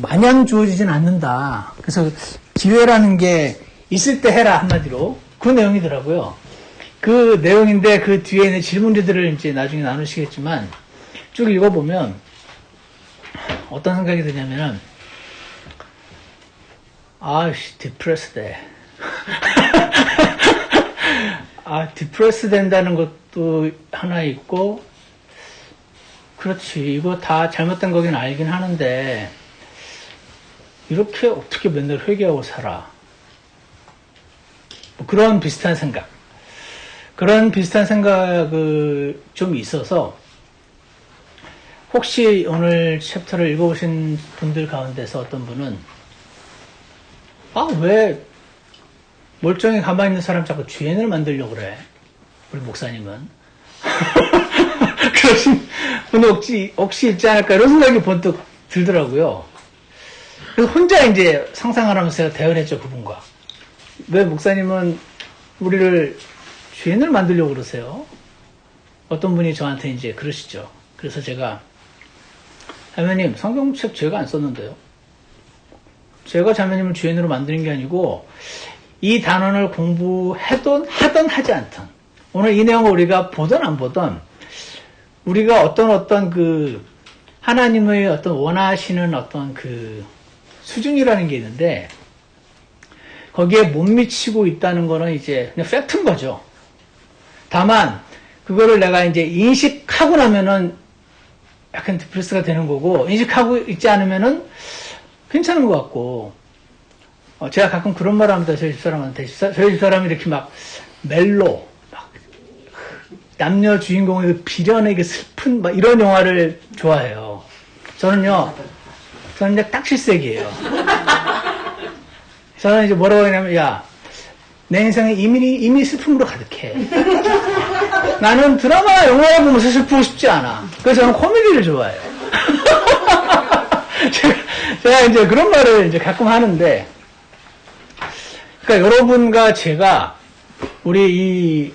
마냥 주어지진 않는다. 그래서 기회라는 게 있을 때 해라 한마디로 그 내용이더라고요. 그 내용인데 그 뒤에 있는 질문들을 이제 나중에 나누시겠지만 쭉 읽어보면 어떤 생각이 드냐면은 디프레스돼. 디프레스 된다는 것도 하나 있고, 그렇지, 이거 다 잘못된 거긴 알긴 하는데, 이렇게 어떻게 맨날 회개하고 살아? 뭐 그런 비슷한 생각. 그런 비슷한 생각을 좀 있어서, 혹시 오늘 챕터를 읽어보신 분들 가운데서 어떤 분은, 왜 멀쩡히 가만히 있는 사람 자꾸 죄인을 만들려고 그래? 우리 목사님은. 그러신 분이 혹시 있지 않을까? 이런 생각이 번뜩 들더라고요. 그래서 혼자 이제 상상을 하면서 제가 대화했죠, 그분과. 왜 목사님은 우리를 죄인을 만들려고 그러세요? 어떤 분이 저한테 이제 그러시죠. 그래서 제가, 자매님, 성경책 제가 안 썼는데요. 제가 자매님을 죄인으로 만드는 게 아니고, 이 단원을 공부하든 하지 않든, 오늘 이 내용을 우리가 보든 안 보든, 우리가 어떤 그, 하나님의 어떤 원하시는 어떤 그 수준이라는 게 있는데, 거기에 못 미치고 있다는 거는 이제 그냥 팩트인 거죠. 다만, 그거를 내가 이제 인식하고 나면은 약간 디프레스가 되는 거고, 인식하고 있지 않으면은 괜찮은 것 같고, 제가 가끔 그런 말을 합니다. 저희 집사람한테. 저희 집사람이 이렇게 막 멜로, 막 남녀 주인공의 그 비련의 그 슬픈 막 이런 영화를 좋아해요. 저는 이제 딱 실색이에요. 저는 이제 뭐라고 하냐면, 내 인생은 이미 슬픔으로 가득해. 나는 드라마나 영화를 보면서 슬프고 싶지 않아. 그래서 저는 코미디를 좋아해요. 제가 이제 그런 말을 이제 가끔 하는데, 그러니까 여러분과 제가 우리 이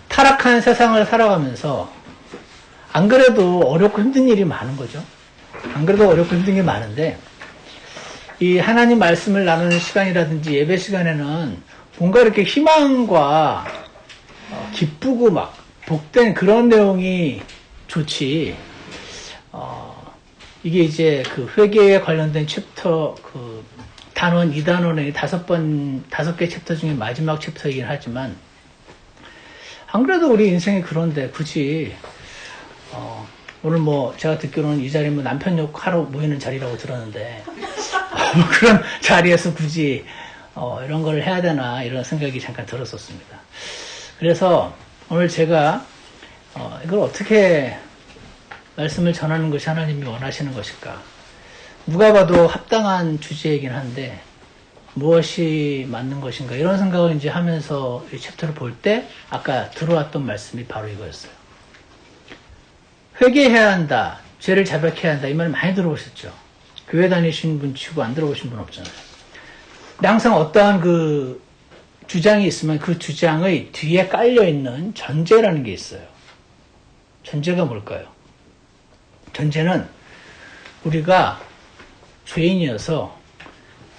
타락한 세상을 살아가면서 안 그래도 어렵고 힘든 일이 많은 거죠. 안 그래도 어렵고 힘든 게 많은데, 이 하나님 말씀을 나누는 시간이라든지 예배 시간에는 뭔가 이렇게 희망과 기쁘고 막 복된 그런 내용이 좋지. 이게 이제 그 회개에 관련된 챕터 그 단원 2단원의 5개 챕터 중에 마지막 챕터이긴 하지만 안 그래도 우리 인생이 그런데 굳이 오늘 뭐 제가 듣기로는 이 자리는 남편 욕하러 모이는 자리라고 들었는데 그런 자리에서 굳이 이런 걸 해야 되나 이런 생각이 잠깐 들었었습니다. 그래서 오늘 제가 이걸 어떻게 말씀을 전하는 것이 하나님이 원하시는 것일까? 누가 봐도 합당한 주제이긴 한데 무엇이 맞는 것인가 이런 생각을 이제 하면서 이 챕터를 볼 때 아까 들어왔던 말씀이 바로 이거였어요. 회개해야 한다, 죄를 자백해야 한다 이 말 많이 들어보셨죠? 교회 다니신 분 치고 안 들어보신 분 없잖아요. 근데 항상 어떠한 그 주장이 있으면 그 주장의 뒤에 깔려있는 전제라는 게 있어요. 전제가 뭘까요? 전제는 우리가 죄인이어서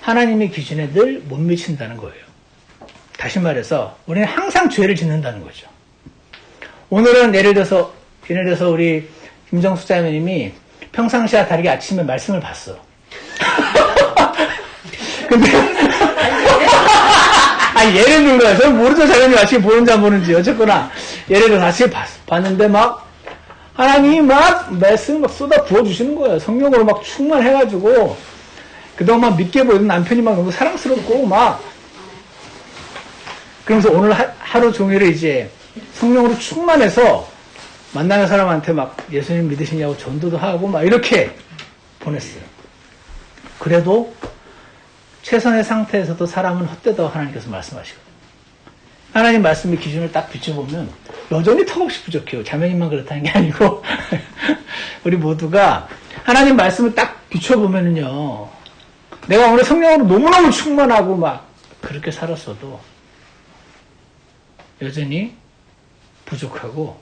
하나님의 기준에 늘 못 미친다는 거예요. 다시 말해서 우리는 항상 죄를 짓는다는 거죠. 오늘은 예를 들어서 우리 김정수 자매님이 평상시와 다르게 아침에 말씀을 봤어. 근데 예를 들은 거야. 저는 모르죠. 자매님 아침에 보는지 안 보는지. 어쨌거나 예를 들어서 아침에 봤는데 막 하나님이 막 말씀을 막 쏟아 부어주시는 거예요. 성령으로 막 충만해가지고 그동안 믿게 보이는 남편이 막 너무 사랑스럽고 막 그러면서 오늘 하루 종일을 이제 성령으로 충만해서 만나는 사람한테 막 예수님 믿으시냐고 전도도 하고 막 이렇게 보냈어요. 그래도 최선의 상태에서도 사람은 헛되다고 하나님께서 말씀하시거든요. 하나님 말씀의 기준을 딱 비춰보면 여전히 턱없이 부족해요. 자매님만 그렇다는 게 아니고 우리 모두가 하나님 말씀을 딱 비춰보면은요, 내가 오늘 성령으로 너무너무 충만하고 막 그렇게 살았어도 여전히 부족하고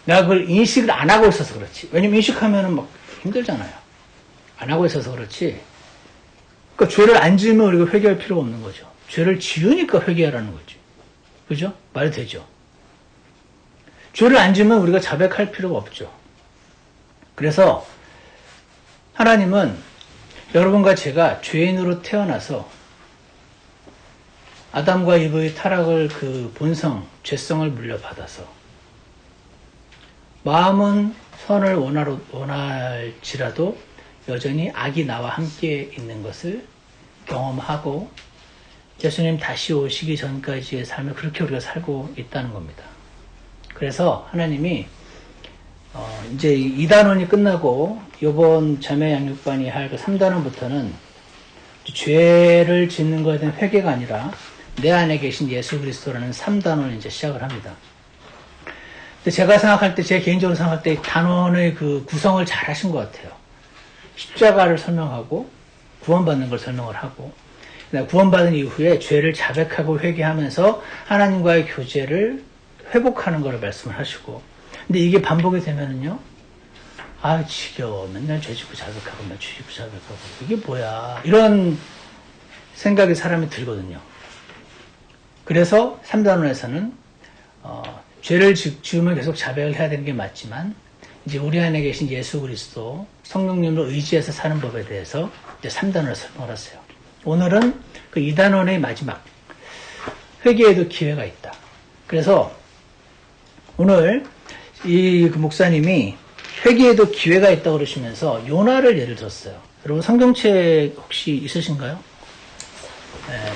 내가 그걸 인식을 안 하고 있어서 그렇지. 왜냐면 인식하면은 막 힘들잖아요. 안 하고 있어서 그렇지. 그러니까 죄를 안 지으면 우리가 회개할 필요가 없는 거죠. 죄를 지으니까 회개하라는 거지. 그죠? 말이 되죠. 죄를 안 지으면 우리가 자백할 필요가 없죠. 그래서 하나님은 여러분과 제가 죄인으로 태어나서 아담과 이브의 타락을 그 본성, 죄성을 물려받아서 마음은 선을 원할지라도 여전히 악이 나와 함께 있는 것을 경험하고 예수님 다시 오시기 전까지의 삶을 그렇게 우리가 살고 있다는 겁니다. 그래서 하나님이 이제 2단원이 끝나고 이번 자매 양육반이 할 그 3단원부터는 죄를 짓는 것에 대한 회개가 아니라 내 안에 계신 예수 그리스도라는 3단원을 이제 시작을 합니다. 근데 제가 생각할 때, 제 개인적으로 생각할 때 단원의 그 구성을 잘 하신 것 같아요. 십자가를 설명하고 구원받는 걸 설명을 하고 구원받은 이후에 죄를 자백하고 회개하면서 하나님과의 교제를 회복하는 것을 말씀을 하시고 근데 이게 반복이 되면은요 아 지겨워 맨날 죄 짓고 자백하고 맨날 죄 짓고 자백하고 이게 뭐야 이런 생각이 사람이 들거든요. 그래서 3단원에서는 죄를 지으면 계속 자백을 해야 되는 게 맞지만 이제 우리 안에 계신 예수 그리스도 성령님을 의지해서 사는 법에 대해서 이제 3단원을 설명을 하세요. 오늘은 그 2단원의 마지막 회개에도 기회가 있다. 그래서 오늘 이 그 목사님이 회개에도 기회가 있다고 그러시면서 요나를 예를 들었어요. 여러분 성경책 혹시 있으신가요? 네,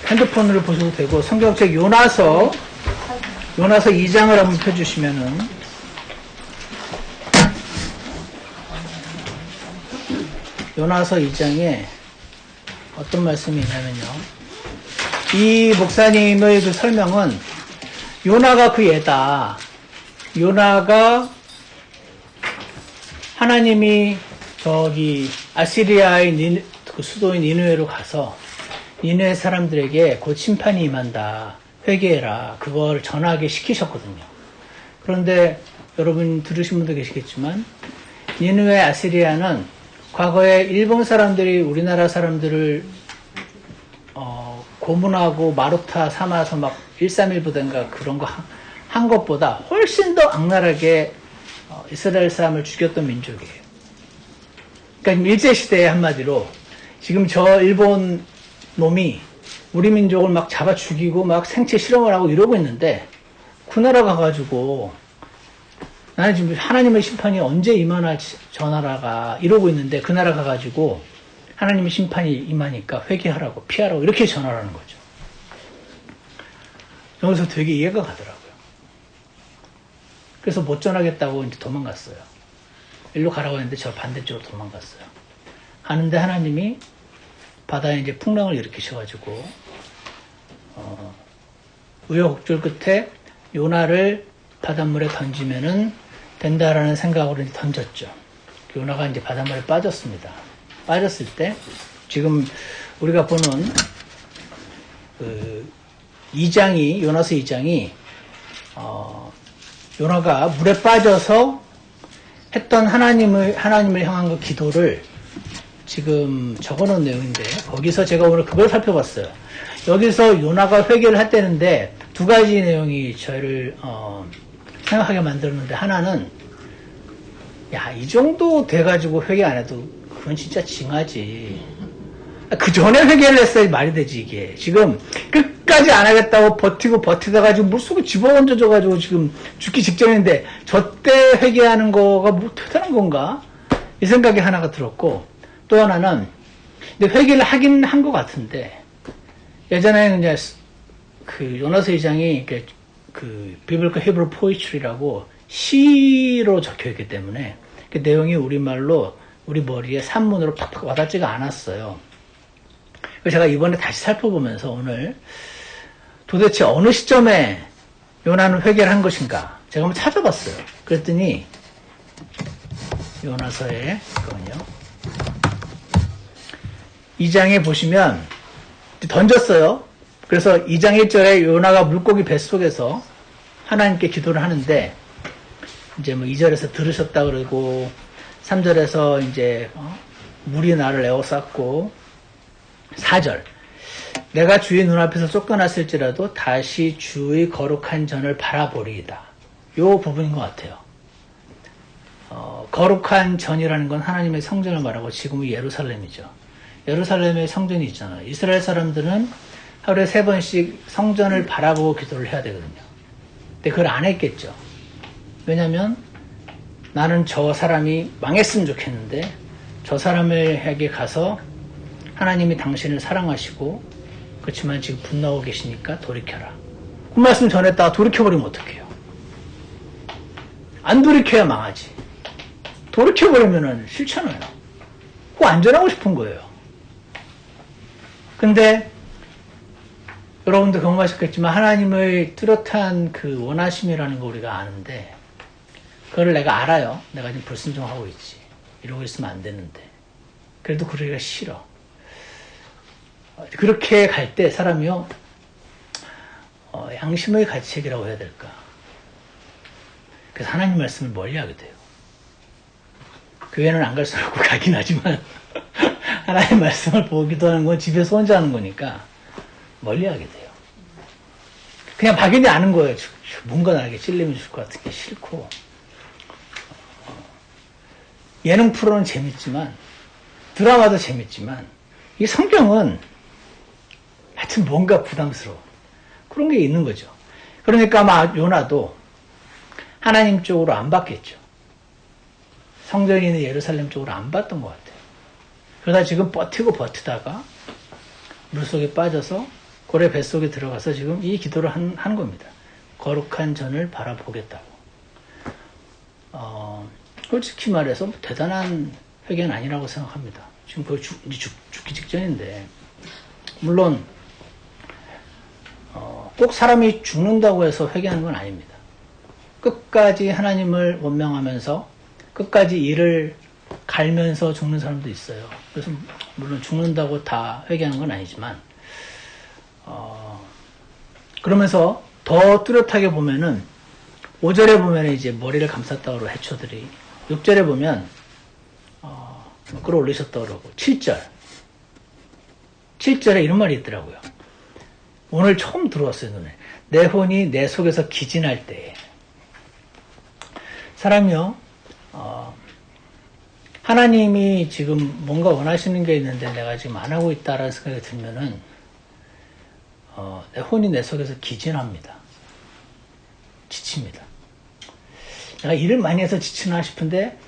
핸드폰으로 보셔도 되고 성경책 요나서 2장을 한번 펴주시면은 요나서 2장에 어떤 말씀이 있냐면요. 이 목사님의 그 설명은 요나가 그 예다. 요나가 하나님이 저기 아시리아의 그 수도인 니느웨로 가서 니느웨 사람들에게 곧 심판이 임한다. 회개해라. 그걸 전하게 시키셨거든요. 그런데 여러분 들으신 분도 계시겠지만 니느웨 아시리아는 과거에 일본 사람들이 우리나라 사람들을 고문하고 마루타 삼아서 막 131부대인가 그런 거 한 것보다 훨씬 더 악랄하게 이스라엘 사람을 죽였던 민족이에요. 그러니까 일제시대에 한마디로 지금 저 일본 놈이 우리 민족을 막 잡아 죽이고 막 생체 실험을 하고 이러고 있는데 그 나라 가가지고 나는 지금 하나님의 심판이 언제 임하나 저 나라가 이러고 있는데 그 나라 가가지고 하나님의 심판이 임하니까 회개하라고 피하라고 이렇게 전하라는 거죠. 여기서 되게 이해가 가더라고요. 그래서 못 전하겠다고 이제 도망갔어요. 일로 가라고 했는데 저 반대쪽으로 도망갔어요. 하는데 하나님이 바다에 이제 풍랑을 일으키셔가지고 우여곡절 끝에 요나를 바닷물에 던지면은 된다라는 생각으로 이제 던졌죠. 요나가 이제 바닷물에 빠졌습니다. 빠졌을 때 지금 우리가 보는 그 2장이 요나서 2장이 요나가 물에 빠져서 했던 하나님을 향한 그 기도를 지금 적어놓은 내용인데 거기서 제가 오늘 그걸 살펴봤어요. 여기서 요나가 회개를 했다는데 두 가지 내용이 저희를 생각하게 만들었는데 하나는 야, 이 정도 돼가지고 회개 안 해도 그건 진짜 징하지. 그 전에 회개를 했어야 말이 되지 이게. 지금 끝까지 안 하겠다고 버티다가 지금 물속에 집어던져가지고 지금 죽기 직전인데 저 때 회개하는 거가 뭐 대단한 건가? 이 생각이 하나가 들었고 또 하나는 근데 회개를 하긴 한 것 같은데 예전에 이제 그 요나서 2장이 그 비블리컬 히브리 포이트리라고 시로 적혀있기 때문에 그 내용이 우리말로 우리 머리에 산문으로 팍팍 와닿지가 않았어요. 그래서 제가 이번에 다시 살펴보면서 오늘 도대체 어느 시점에 요나는 회개를 한 것인가 제가 한번 찾아봤어요. 그랬더니 요나서의 그거는요 2장에 보시면 던졌어요. 그래서 2장 1절에 요나가 물고기 뱃속에서 하나님께 기도를 하는데 이제 뭐 2절에서 들으셨다 그러고 3절에서 이제 물이 나를 에워쌌고 4절 내가 주의 눈앞에서 쫓겨났을지라도 다시 주의 거룩한 전을 바라보리이다. 요 부분인 것 같아요. 거룩한 전이라는 건 하나님의 성전을 말하고 지금은 예루살렘이죠. 예루살렘에 성전이 있잖아요. 이스라엘 사람들은 하루에 3번씩 성전을 바라보고 기도를 해야 되거든요. 근데 그걸 안 했겠죠. 왜냐하면 나는 저 사람이 망했으면 좋겠는데 저 사람에게 가서 하나님이 당신을 사랑하시고 그렇지만 지금 분노하고 계시니까 돌이켜라. 그 말씀 전했다가 돌이켜버리면 어떡해요? 안 돌이켜야 망하지. 돌이켜버리면 싫잖아요. 그거 안전하고 싶은 거예요. 근데 여러분도 경험하셨겠지만 하나님의 뚜렷한 그 원하심이라는 거 우리가 아는데 그걸 내가 알아요. 내가 지금 불순종하고 있지. 이러고 있으면 안 되는데. 그래도 그러기가 싫어. 그렇게 갈 때 사람이요. 양심의 가책이라고 해야 될까. 그래서 하나님 말씀을 멀리하게 돼요. 교회는 안 갈 수는 없고 가긴 하지만 하나님 말씀을 보고 기도하는 건 집에서 혼자 하는 거니까 멀리하게 돼요. 그냥 박인이 아는 거예요. 뭔가 나에게 찔림이 줄 것 같은 게 싫고 예능 프로는 재밌지만 드라마도 재밌지만 이 성경은 하여튼 뭔가 부담스러워. 그런 게 있는 거죠. 그러니까 아마 요나도 하나님 쪽으로 안 봤겠죠. 성전이 있는 예루살렘 쪽으로 안 봤던 것 같아요. 그러다 지금 버티다가 물속에 빠져서 고래 뱃속에 들어가서 지금 이 기도를 한 겁니다. 거룩한 전을 바라보겠다고. 솔직히 말해서 대단한 회개는 아니라고 생각합니다. 지금 거의 죽기 직전인데 물론 꼭 사람이 죽는다고 해서 회개하는 건 아닙니다. 끝까지 하나님을 원망하면서 끝까지 이를 갈면서 죽는 사람도 있어요. 그래서 물론 죽는다고 다 회개하는 건 아니지만 그러면서 더 뚜렷하게 보면은 5절에 보면 이제 머리를 감쌌다고 그러고 해초들이 6절에 보면 끌어올리셨다고 그러고 7절에 이런 말이 있더라고요. 오늘 처음 들어왔어요, 눈에. 내 혼이 내 속에서 기진할 때 사람이요 하나님이 지금 뭔가 원하시는 게 있는데 내가 지금 안 하고 있다라는 생각이 들면은 내 혼이 내 속에서 기진합니다. 지칩니다. 내가 일을 많이 해서 지치나 싶은데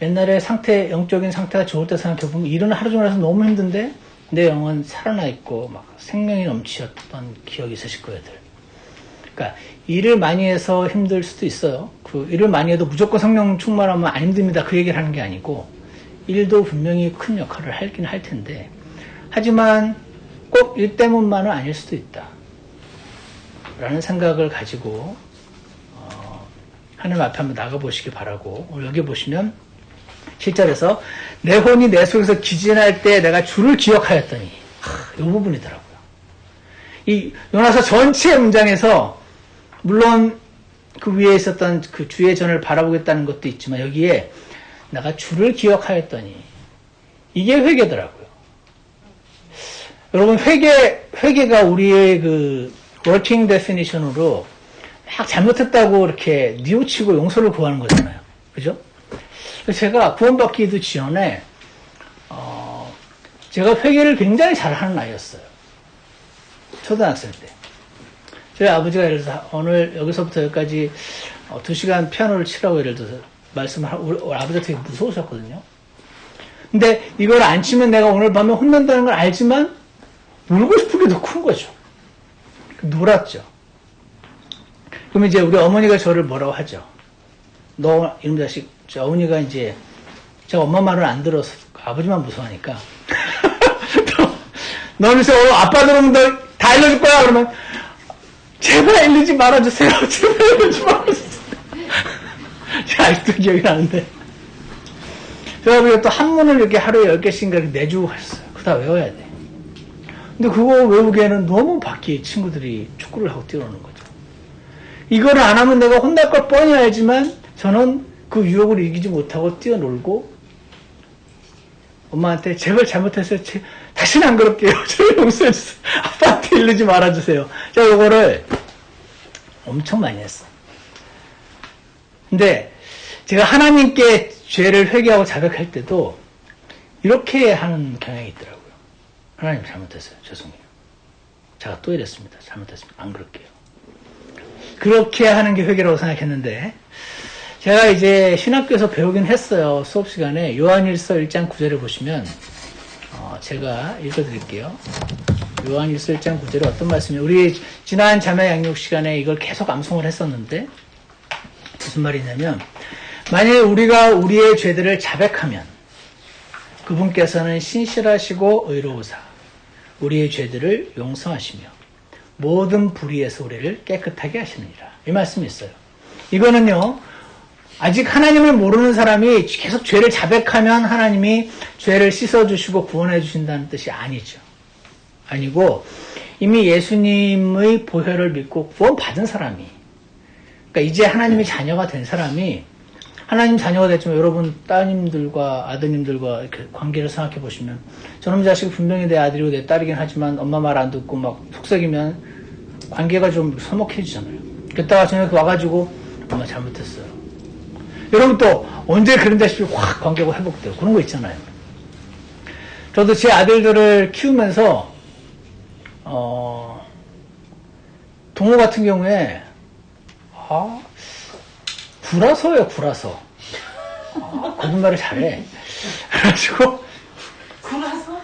옛날에 영적인 상태가 좋을 때 생각해보면 일은 하루 종일 해서 너무 힘든데 내 영은 살아나 있고 막 생명이 넘치었던 기억이 있으실 거예요들. 그러니까 일을 많이 해서 힘들 수도 있어요. 그 일을 많이 해도 무조건 성령 충만하면 안 힘듭니다. 그 얘기를 하는 게 아니고 일도 분명히 큰 역할을 하긴 할 텐데 하지만 꼭 일 때문만은 아닐 수도 있다. 라는 생각을 가지고 하나님 앞에 한번 나가보시기 바라고 오늘 여기 보시면 7절에서 내 혼이 내 속에서 기진할 때 내가 주를 기억하였더니 이 부분이더라고요. 이 요나서 전체 문장에서 물론 그 위에 있었던 그 주의 전을 바라보겠다는 것도 있지만 여기에 내가 주를 기억하였더니 이게 회개더라고요. 여러분 회개가 우리의 그 working definition으로 막 잘못했다고 이렇게 뉘우치고 용서를 구하는 거잖아요. 그죠? 제가 구원받기도 전에 제가 회개를 굉장히 잘하는 아이였어요. 초등학생 때. 저희 아버지가 예를 들어서 오늘 여기서부터 여기까지 2시간 피아노를 치라고 예를 들어서 말씀을 하고 우리 아버지가 되게 무서우셨거든요. 근데 이걸 안 치면 내가 오늘 밤에 혼난다는 걸 알지만 놀고 싶은 게 더 큰 거죠. 놀았죠. 그럼 이제 우리 어머니가 저를 뭐라고 하죠. 너 이놈 자식, 저 어머니가 이제 제가 엄마 말을 안 들어서 아버지만 무서워하니까 너는 아빠 들으면 너 다 일러줄 거야 그러면 제발 일르지 말아주세요. 제발 일르지 말아주세요. 제가 아직도 기억이 나는데 제가 우리가 또 한문을 이렇게 하루에 10개씩인가 내주고 갔어요. 그거 다 외워야 돼. 근데 그거 외우기에는 너무 밖에 친구들이 축구를 하고 뛰어노는 거죠. 이거를 안 하면 내가 혼날 걸 뻔히 알지만 저는 그 유혹을 이기지 못하고 뛰어놀고 엄마한테 제발 잘못했어요. 다시는 안 그럴게요. 저를 용서해주세요. 아빠한테 이러지 말아주세요. 제가 요거를 엄청 많이 했어. 근데 제가 하나님께 죄를 회개하고 자백할 때도 이렇게 하는 경향이 있더라고요. 하나님 잘못했어요. 죄송해요. 제가 또 이랬습니다. 잘못했습니다. 안 그럴게요. 그렇게 하는 게 회개라고 생각했는데 제가 이제 신학교에서 배우긴 했어요. 수업 시간에 요한일서 1장 9절을 보시면 제가 읽어드릴게요. 요한일서 1장 9절에 어떤 말씀이에요? 우리 지난 자매 양육 시간에 이걸 계속 암송을 했었는데 무슨 말이냐면 만일 우리가 우리의 죄들을 자백하면 그분께서는 신실하시고 의로우사 우리의 죄들을 용서하시며 모든 불의에서 우리를 깨끗하게 하시느니라. 이 말씀이 있어요. 이거는요. 아직 하나님을 모르는 사람이 계속 죄를 자백하면 하나님이 죄를 씻어주시고 구원해 주신다는 뜻이 아니죠. 아니고 이미 예수님의 보혈을 믿고 구원받은 사람이 그러니까 이제 하나님의 자녀가 된 사람이 하나님 자녀가 됐지만 여러분 따님들과 아드님들과 이렇게 관계를 생각해 보시면 저놈 자식이 분명히 내 아들이고 내 딸이긴 하지만 엄마 말 안 듣고 막 속삭이면 관계가 좀 서먹해지잖아요. 그랬다가 저녁에 와가지고 엄마 잘못했어요. 여러분 또 언제 그런 자식이 확 관계가 회복돼요. 그런 거 있잖아요. 저도 제 아들들을 키우면서 동호 같은 경우에 구라서예요. 구라서. 거짓말을 잘해. 그래가지고 구라서?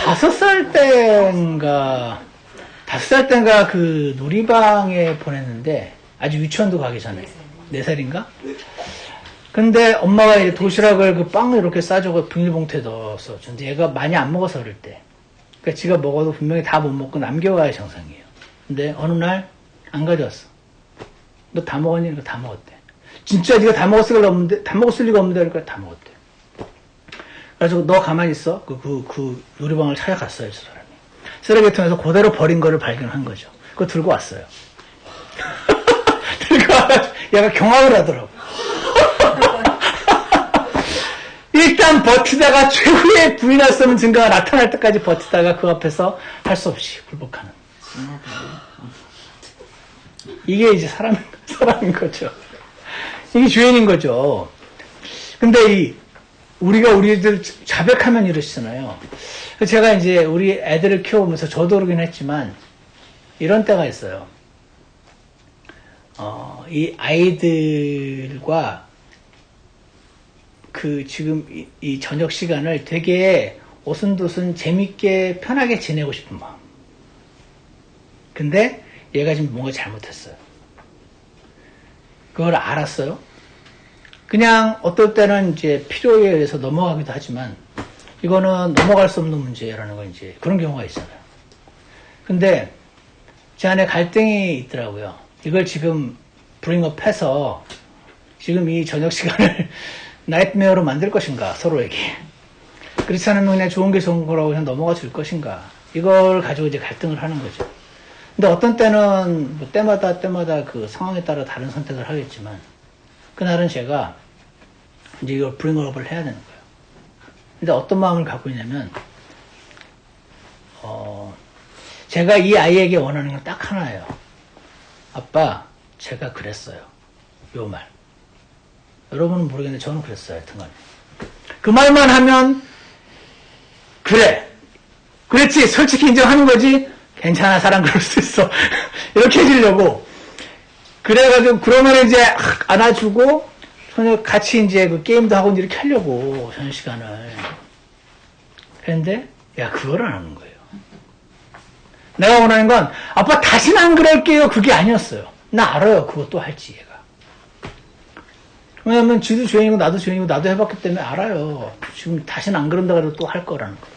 5살 때인가 그 놀이방에 보냈는데 아직 유치원도 가기 전에 4살인가? 근데 엄마가 이제 도시락을 그 빵을 이렇게 싸주고 비닐봉투에 넣어서 근데 얘가 많이 안 먹어서 어릴 때 그러니까 지가 먹어도 분명히 다 못 먹고 남겨가야 정상이에요. 근데 어느 날 안 가져왔어. 너 다 먹었니? 그러니까 다 먹었대. 진짜 네가 다 먹었을 리가 없는데 그러니까 다 먹었대. 그래가지고 너 가만히 있어. 그 놀이방을 찾아갔어요. 저 사람이. 쓰레기통에서 그대로 버린 거를 발견한 거죠. 그거 들고 왔어요. 들고 와가지고 얘가 경악을 하더라고. 일단 버티다가 최후의 부인할 수 없는 증거가 나타날 때까지 버티다가 그 앞에서 할 수 없이 굴복하는. 이게 이제 사람인 거죠. 이게 죄인인 거죠. 근데 우리가 우리들 자백하면 이러시잖아요. 제가 이제 우리 애들을 키워보면서 저도 그러긴 했지만 이런 때가 있어요. 이 아이들과 지금 이 저녁 시간을 되게 오순도순 재밌게 편하게 지내고 싶은 마음. 근데 얘가 지금 뭔가 잘못했어요. 그걸 알았어요. 그냥 어떨 때는 이제 필요에 의해서 넘어가기도 하지만 이거는 넘어갈 수 없는 문제라는 건 이제 그런 경우가 있잖아요. 근데 제 안에 갈등이 있더라고요. 이걸 지금 브링업해서 지금 이 저녁 시간을 나이트메어로 만들 것인가 서로에게. 그렇지 않으면 그냥 좋은 게 좋은 거라고 그냥 넘어가 줄 것인가. 이걸 가지고 이제 갈등을 하는 거죠. 근데 어떤 때는 뭐 때마다 그 상황에 따라 다른 선택을 하겠지만 그날은 제가 이제 이걸 브링업을 해야 되는 거예요. 근데 어떤 마음을 갖고 있냐면 제가 이 아이에게 원하는 건 딱 하나예요. 아빠, 제가 그랬어요. 요 말. 여러분은 모르겠는데 저는 그랬어요. 하여튼간. 그 말만 하면 그래. 그랬지. 솔직히 인정하는 거지. 괜찮아. 사람 그럴 수 있어. 이렇게 해주려고. 그래가지고 그러면 이제 안아주고 같이 이제 그 게임도 하고 이렇게 하려고 저녁 시간을. 그런데 야 그걸 안 하는 거예요. 내가 원하는 건 아빠 다시는 안 그럴게요. 그게 아니었어요. 나 알아요. 그것도 할지 얘가. 왜냐면 지도 죄인이고 나도 죄인이고 나도 해봤기 때문에 알아요. 지금 다시는 안 그런다 그래도 또 할 거라는 거예요.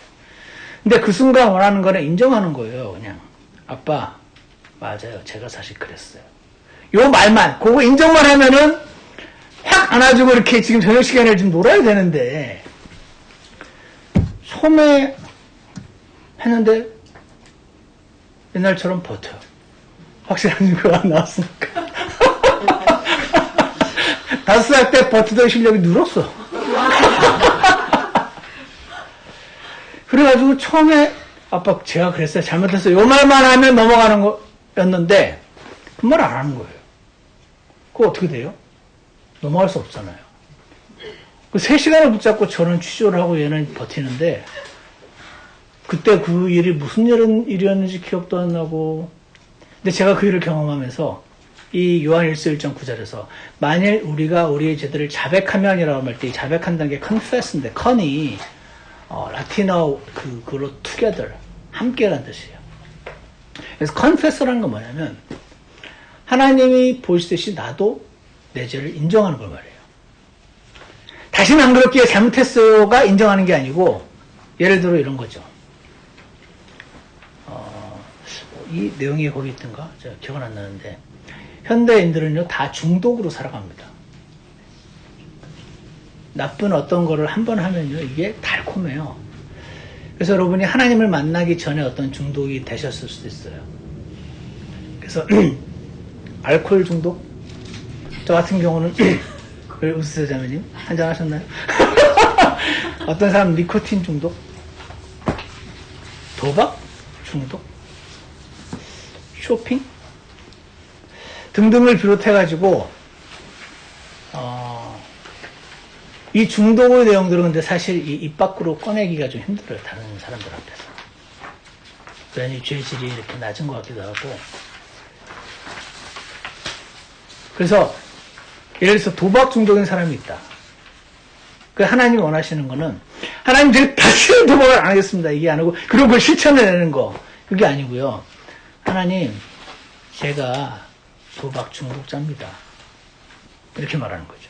근데 그 순간 원하는 거는 인정하는 거예요. 그냥 아빠 맞아요. 제가 사실 그랬어요. 요 말만 그거 인정만 하면은 확 안아주고 이렇게 지금 저녁 시간에 좀 놀아야 되는데 소매 했는데 옛날처럼 버텨. 확실한 증거가 안 나왔으니까. 5살 때 버티던 실력이 늘었어. 그래가지고 처음에 아빠 제가 그랬어요. 잘못했어요. 요 말만 하면 넘어가는 거였는데 그 말 안 하는 거예요. 그거 어떻게 돼요? 넘어갈 수 없잖아요. 그 3시간을 붙잡고 저는 취조를 하고 얘는 버티는데 그때 그 일이 무슨 일이었는지 기억도 안 나고 근데 제가 그 일을 경험하면서 이 요한 1서 1.9절에서 만일 우리가 우리의 죄들을 자백하면이라고 할 때 이 자백한다는 게 confess인데 con이 라틴어 그걸로 together 함께라는 뜻이에요. 그래서 confess라는 건 뭐냐면 하나님이 보시듯이 나도 내 죄를 인정하는 걸 말해요. 다시는 안 그럴게요. 잘못했어요가 인정하는 게 아니고 예를 들어 이런 거죠. 이 내용이 거기 있던가? 제가 기억은 안 나는데 현대인들은요 다 중독으로 살아갑니다. 나쁜 어떤 거를 한 번 하면요 이게 달콤해요. 그래서 여러분이 하나님을 만나기 전에 어떤 중독이 되셨을 수도 있어요. 그래서 알코올 중독? 저 같은 경우는 왜 웃으세요 자매님? 한잔 하셨나요? 어떤 사람 니코틴 중독? 도박 중독? 쇼핑? 등등을 비롯해가지고 이 중독의 내용들은 근데 사실 입 밖으로 꺼내기가 좀 힘들어요. 다른 사람들 앞에서. 괜히 죄질이 이렇게 낮은 것 같기도 하고. 그래서 예를 들어서 도박 중독인 사람이 있다. 그 하나님이 원하시는 거는 하나님 제가 다시는 도박을 안 하겠습니다. 이게 아니고 그리고 그걸 실천해내는 거. 그게 아니고요. 하나님 제가 도박 중독자입니다. 이렇게 말하는 거죠.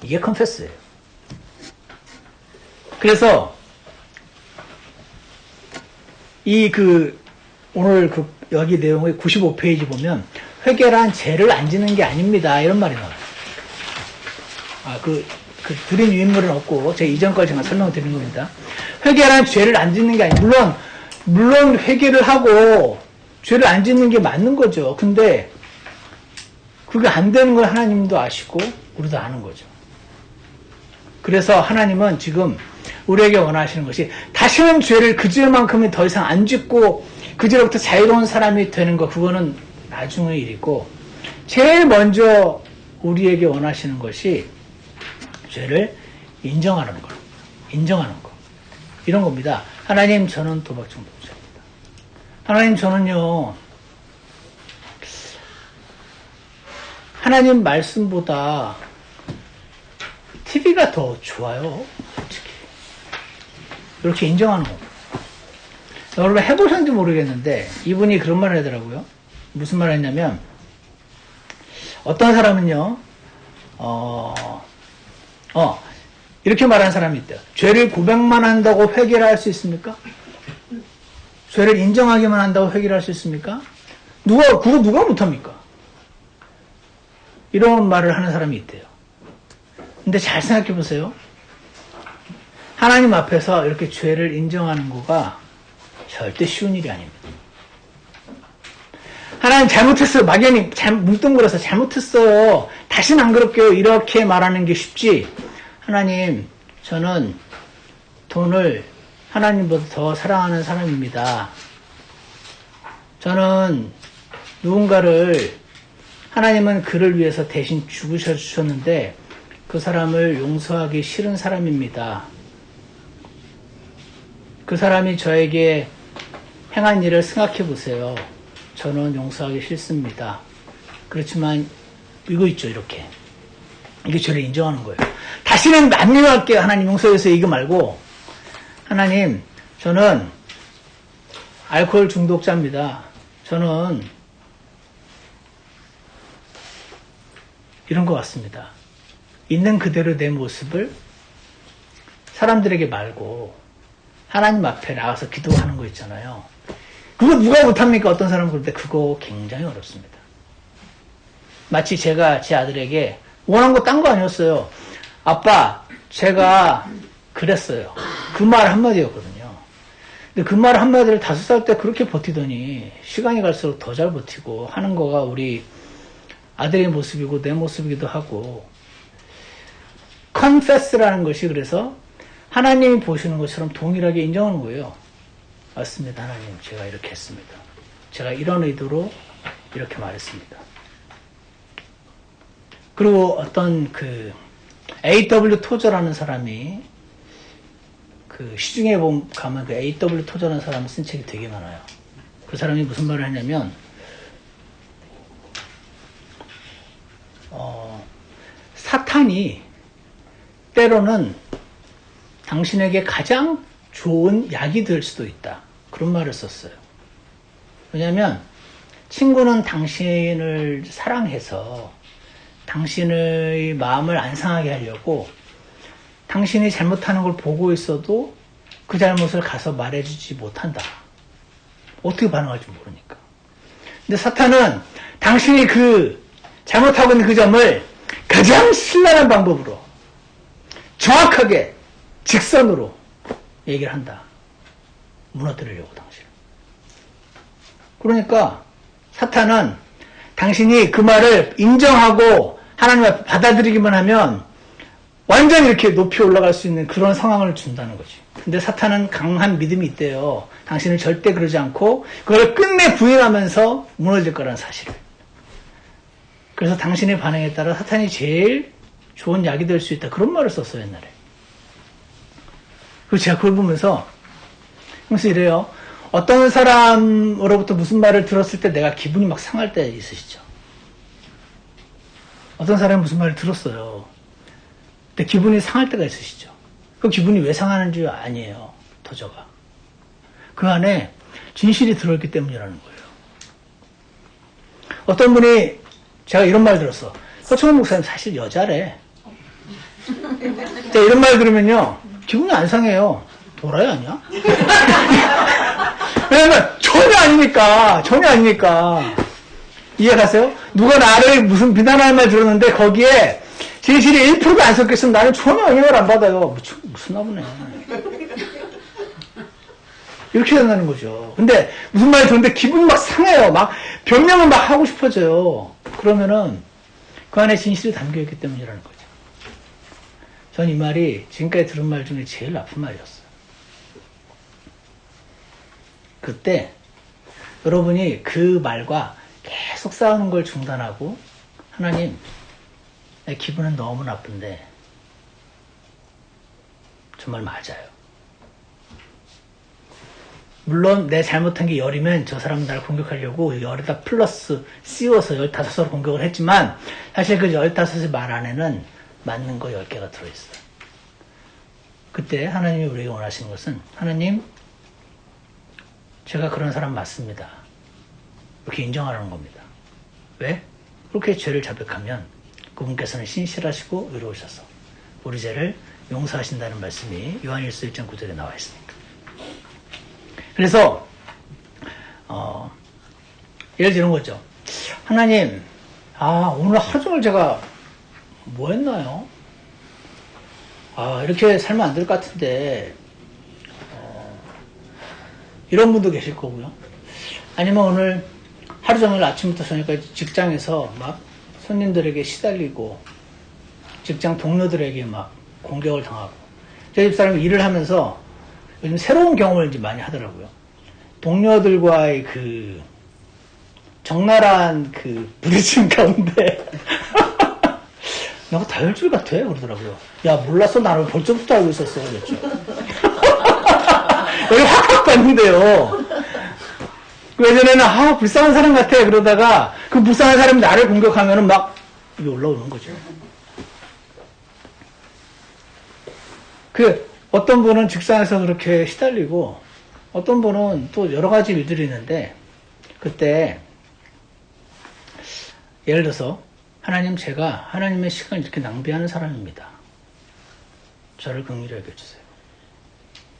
이게 컨페스예요. 그래서 오늘 여기 내용의 95페이지 보면 회개란 죄를 안 짓는 게 아닙니다. 이런 말이 나와요. 드린 유인물은 없고 제 이전 걸 제가 설명을 드린 겁니다. 회개란 죄를 안 짓는 게 아니에요. 물론 회개를 하고 죄를 안 짓는 게 맞는 거죠. 근데 그게 안 되는 걸 하나님도 아시고 우리도 아는 거죠. 그래서 하나님은 지금 우리에게 원하시는 것이 다시는 죄를 그 죄만큼은 더 이상 안 짓고 그 죄로부터 자유로운 사람이 되는 거 그거는 나중의 일이고 제일 먼저 우리에게 원하시는 것이 죄를 인정하는 거. 이런 겁니다. 하나님 저는 도박 중독자입니다. 하나님 저는요 하나님 말씀보다 TV가 더 좋아요. 솔직히. 이렇게 인정하는 겁니다. 여러분 해보셨는지 모르겠는데 이분이 그런 말을 하더라고요. 무슨 말을 했냐면 어떤 사람은요 이렇게 말하는 사람이 있대요. 죄를 고백만 한다고 회개를 할 수 있습니까? 죄를 인정하기만 한다고 회개를 할 수 있습니까? 그거 누가 못합니까? 이런 말을 하는 사람이 있대요. 근데 잘 생각해 보세요. 하나님 앞에서 이렇게 죄를 인정하는 거가 절대 쉬운 일이 아닙니다. 하나님 잘못했어요. 막연히 뭉뚱그려서 잘못했어요. 다시는 안 그럴게요. 이렇게 말하는 게 쉽지. 하나님, 저는 돈을 하나님보다 더 사랑하는 사람입니다. 저는 누군가를 하나님은 그를 위해서 대신 죽으셔 주셨는데 그 사람을 용서하기 싫은 사람입니다. 그 사람이 저에게 행한 일을 생각해 보세요. 저는 용서하기 싫습니다. 그렇지만 이거 있죠, 이렇게. 이게 죄를 인정하는 거예요. 다시는 안 일어날게요. 하나님 용서해서 이거 말고 하나님 저는 알코올 중독자입니다. 저는 이런 것 같습니다. 있는 그대로 내 모습을 사람들에게 말고 하나님 앞에 나가서 기도하는 거 있잖아요. 그거 누가 못합니까? 어떤 사람은 그럴 때 그거 굉장히 어렵습니다. 마치 제가 제 아들에게 원한 거 딴 거 아니었어요. 아빠, 제가 그랬어요. 그 말 한마디였거든요. 근데 그 말 한마디를 5살 때 그렇게 버티더니 시간이 갈수록 더 잘 버티고 하는 거가 우리 아들의 모습이고 내 모습이기도 하고 confess라는 것이 그래서 하나님이 보시는 것처럼 동일하게 인정하는 거예요. 맞습니다, 하나님. 제가 이렇게 했습니다. 제가 이런 의도로 이렇게 말했습니다. 그리고 어떤 그 A.W. 토저라는 사람이 그 시중에 가면 그 A.W. 토저라는 사람이 쓴 책이 되게 많아요. 그 사람이 무슨 말을 하냐면 사탄이 때로는 당신에게 가장 좋은 약이 될 수도 있다. 그런 말을 썼어요. 왜냐하면 친구는 당신을 사랑해서 당신의 마음을 안 상하게 하려고 당신이 잘못하는 걸 보고 있어도 그 잘못을 가서 말해주지 못한다. 어떻게 반응할지 모르니까. 근데 사탄은 당신이 그 잘못하고 있는 그 점을 가장 신랄한 방법으로 정확하게 직선으로 얘기를 한다. 무너뜨리려고 당신을. 그러니까 사탄은 당신이 그 말을 인정하고 하나님 앞에 받아들이기만 하면 완전히 이렇게 높이 올라갈 수 있는 그런 상황을 준다는 거지. 근데 사탄은 강한 믿음이 있대요. 당신은 절대 그러지 않고 그걸 끝내 부인하면서 무너질 거라는 사실을. 그래서 당신의 반응에 따라 사탄이 제일 좋은 약이 될 수 있다. 그런 말을 썼어요, 옛날에. 그래서 제가 그걸 보면서 이래요. 어떤 사람으로부터 무슨 말을 들었을 때 내가 기분이 막 상할 때 있으시죠? 어떤 사람이 무슨 말을 들었어요. 근데 기분이 상할 때가 있으시죠? 그 기분이 왜 상하는 줄 아니에요, 토저가. 그 안에 진실이 들어있기 때문이라는 거예요. 어떤 분이 제가 이런 말 들었어. 서청원 목사님 사실 여자래. 제가 이런 말 들으면요, 기분이 안 상해요. 도라이 아니야? 왜냐면 전혀 아니니까. 전혀 아니니까. 이해가세요? 누가 나를 무슨 비난할 말 들었는데 거기에 진실이 1%도 안 섞였으면 나는 전혀 영향을 안 받아요. 무슨 나보네. 이렇게 된다는 거죠. 근데 무슨 말이 들었는데 기분이 막 상해요. 막 변명을 막 하고 싶어져요. 그러면은 그 안에 진실이 담겨있기 때문이라는 거죠. 전 이 말이 지금까지 들은 말 중에 제일 나쁜 말이었어요. 그때 여러분이 그 말과 계속 싸우는 걸 중단하고 하나님, 내 기분은 너무 나쁜데 정말 맞아요. 물론 내 잘못한 게 열이면 저 사람은 나를 공격하려고 열에다 플러스 씌워서 15서로 공격을 했지만 사실 그 15의 말 안에는 맞는 거 10개가 들어있어요. 그때 하나님이 우리에게 원하시는 것은 하나님, 제가 그런 사람 맞습니다. 이렇게 인정하라는 겁니다. 왜? 그렇게 죄를 자백하면 그분께서는 신실하시고 의로우셔서 우리 죄를 용서하신다는 말씀이 요한일서 1장 9절에 나와 있으니까. 그래서 예를 들은 거죠. 하나님, 오늘 하루 종일 제가 뭐 했나요? 이렇게 살면 안 될 것 같은데 이런 분도 계실 거고요. 아니면 오늘 하루 종일 아침부터 저녁까지 직장에서 막 손님들에게 시달리고 직장 동료들에게 막 공격을 당하고 저희 집사람이 일을 하면서 요즘 새로운 경험을 이제 많이 하더라고요. 동료들과의 그 적나라한 그 부딪힘 가운데 내가 다 할 줄 같아 그러더라고요. 야, 몰랐어. 나는 벌써부터 알고 있었어. 그랬죠. 여기 확확 봤는데요. 예전에는 불쌍한 사람 같아 그러다가 그 불쌍한 사람이 나를 공격하면은 막 이게 올라오는 거죠. 어떤 분은 직장에서 그렇게 시달리고 어떤 분은 또 여러 가지 일들이 있는데 그때 예를 들어서 하나님, 제가 하나님의 시간을 이렇게 낭비하는 사람입니다. 저를 긍휼히 여겨주세요.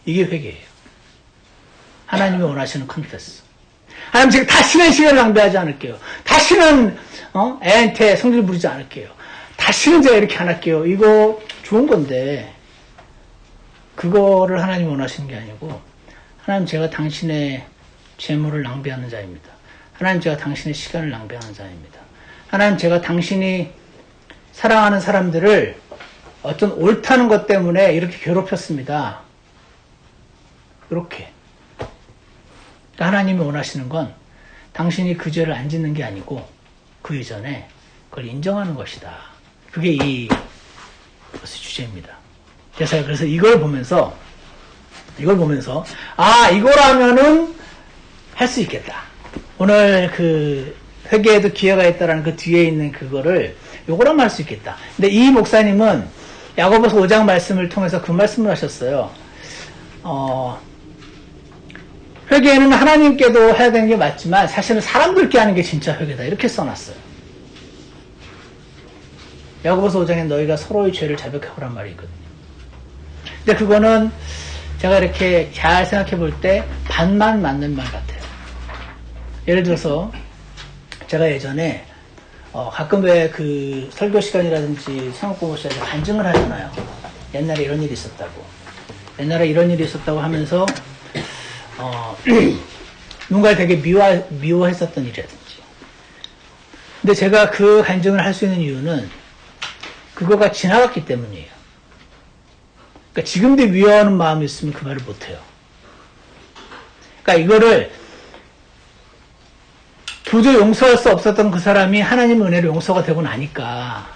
이게 회개예요. 하나님이 원하시는 컨페스. 하나님, 제가 다시는 시간을 낭비하지 않을게요. 다시는 애한테 성질 부리지 않을게요. 다시는 제가 이렇게 안 할게요. 이거 좋은 건데 그거를 하나님이 원하시는 게 아니고 하나님, 제가 당신의 재물을 낭비하는 자입니다. 하나님, 제가 당신의 시간을 낭비하는 자입니다. 하나님, 제가 당신이 사랑하는 사람들을 어떤 옳다는 것 때문에 이렇게 괴롭혔습니다. 이렇게. 그러니까 하나님이 원하시는 건 당신이 그 죄를 안 짓는 게 아니고 그 이전에 그걸 인정하는 것이다. 그게 이 주제입니다. 그래서 이걸 보면서 아, 이거라면은 할 수 있겠다. 오늘 그 회개에도 기회가 있다라는 그 뒤에 있는 그거를 요거라면 할 수 있겠다. 근데 이 목사님은 야고보서 5장 말씀을 통해서 그 말씀을 하셨어요. 회개는 하나님께도 해야 되는 게 맞지만 사실은 사람들께 하는 게 진짜 회개다. 이렇게 써놨어요. 야고보서 5장에 너희가 서로의 죄를 자백하고란 말이 있거든요. 근데 그거는 제가 이렇게 잘 생각해 볼 때 반만 맞는 말 같아요. 예를 들어서 제가 예전에 가끔 왜 그 설교 시간이라든지 성경공부 시간에 간증을 하잖아요. 옛날에 이런 일이 있었다고 하면서 누군가를 되게 미워했었던 일이라든지. 근데 제가 그 간증을 할 수 있는 이유는 그거가 지나갔기 때문이에요. 그러니까 지금도 미워하는 마음이 있으면 그 말을 못해요. 그러니까 이거를 도저히 용서할 수 없었던 그 사람이 하나님의 은혜로 용서가 되고 나니까,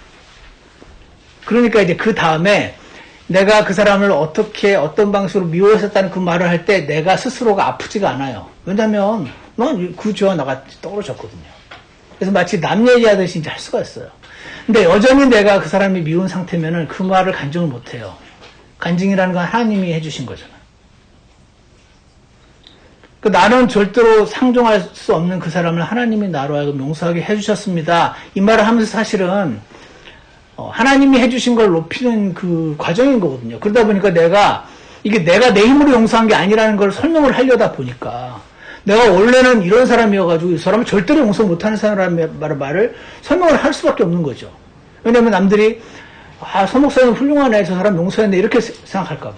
그러니까 이제 그 다음에 내가 그 사람을 어떤 방식으로 미워했었다는 그 말을 할 때 내가 스스로가 아프지가 않아요. 왜냐면 난 그 죄와 나가 떨어졌거든요. 그래서 마치 남 얘기하듯이 이제 할 수가 있어요. 근데 여전히 내가 그 사람이 미운 상태면은 그 말을 간증을 못해요. 간증이라는 건 하나님이 해주신 거잖아요. 나는 절대로 상종할 수 없는 그 사람을 하나님이 나로 하여금 용서하게 해주셨습니다. 이 말을 하면서 사실은 하나님이 해주신 걸 높이는 그 과정인 거거든요. 그러다 보니까 이게 내가 내 힘으로 용서한 게 아니라는 걸 설명을 하려다 보니까 내가 원래는 이런 사람이어가지고 이 사람을 절대로 용서 못하는 사람의 말을 설명을 할 수밖에 없는 거죠. 왜냐면 남들이 서 목사님 훌륭하네, 저 사람 용서했네, 이렇게 생각할까봐.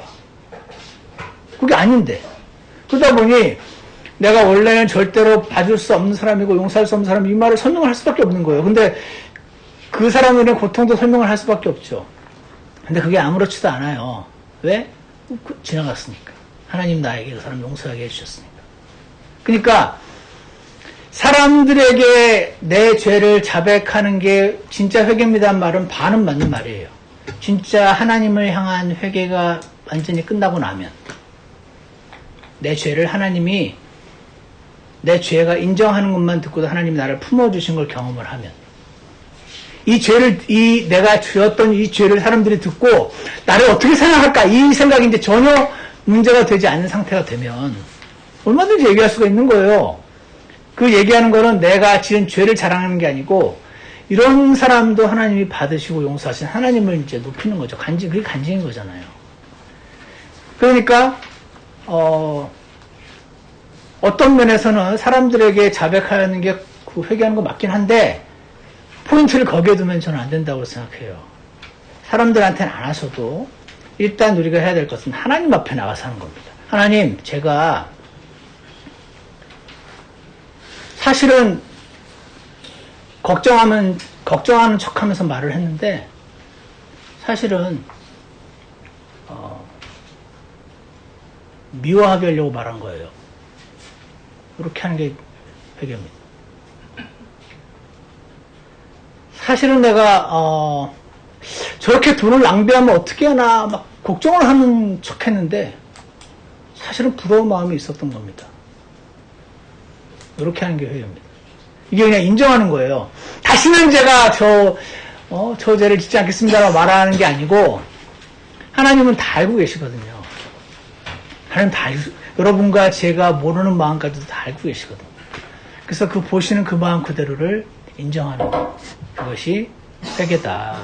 그게 아닌데. 그러다 보니 내가 원래는 절대로 봐줄 수 없는 사람이고 용서할 수 없는 사람, 이 말을 설명을 할 수밖에 없는 거예요. 근데 그 사람들의 고통도 설명을 할 수밖에 없죠. 근데 그게 아무렇지도 않아요. 왜? 지나갔으니까. 하나님 나에게 그 사람 용서하게 해주셨으니까. 그러니까 사람들에게 내 죄를 자백하는 게 진짜 회개입니다는 말은 반은 맞는 말이에요. 진짜 하나님을 향한 회개가 완전히 끝나고 나면, 내 죄를 하나님이, 내 죄가 인정하는 것만 듣고도 하나님이 나를 품어주신 걸 경험을 하면, 내가 죄였던 이 죄를 사람들이 듣고 나를 어떻게 생각할까, 이 생각이 이제 전혀 문제가 되지 않는 상태가 되면 얼마든지 얘기할 수가 있는 거예요. 그 얘기하는 거는 내가 지은 죄를 자랑하는 게 아니고 이런 사람도 하나님이 받으시고 용서하신 하나님을 이제 높이는 거죠. 그게 간증인 거잖아요. 그러니까 어떤 면에서는 사람들에게 자백하는 게 그 회개하는 거 맞긴 한데 포인트를 거기에 두면 저는 안 된다고 생각해요. 사람들한테는 안 하셔도 일단 우리가 해야 될 것은 하나님 앞에 나가서 하는 겁니다. 하나님, 제가 사실은 걱정하는 척하면서 말을 했는데 사실은 미워하게 하려고 말한 거예요. 이렇게 하는 게 회개입니다. 사실은 내가 저렇게 돈을 낭비하면 어떻게 하나 막 걱정을 하는 척했는데 사실은 부러운 마음이 있었던 겁니다. 이렇게 하는 게 회개입니다. 이게 그냥 인정하는 거예요. 다시는 제가 저 죄를 짓지 않겠습니다라고 말하는 게 아니고, 하나님은 다 알고 계시거든요. 하나님 여러분과 제가 모르는 마음까지도 다 알고 계시거든요. 그래서 그 보시는 그 마음 그대로를 인정하는 것, 그것이 회개다.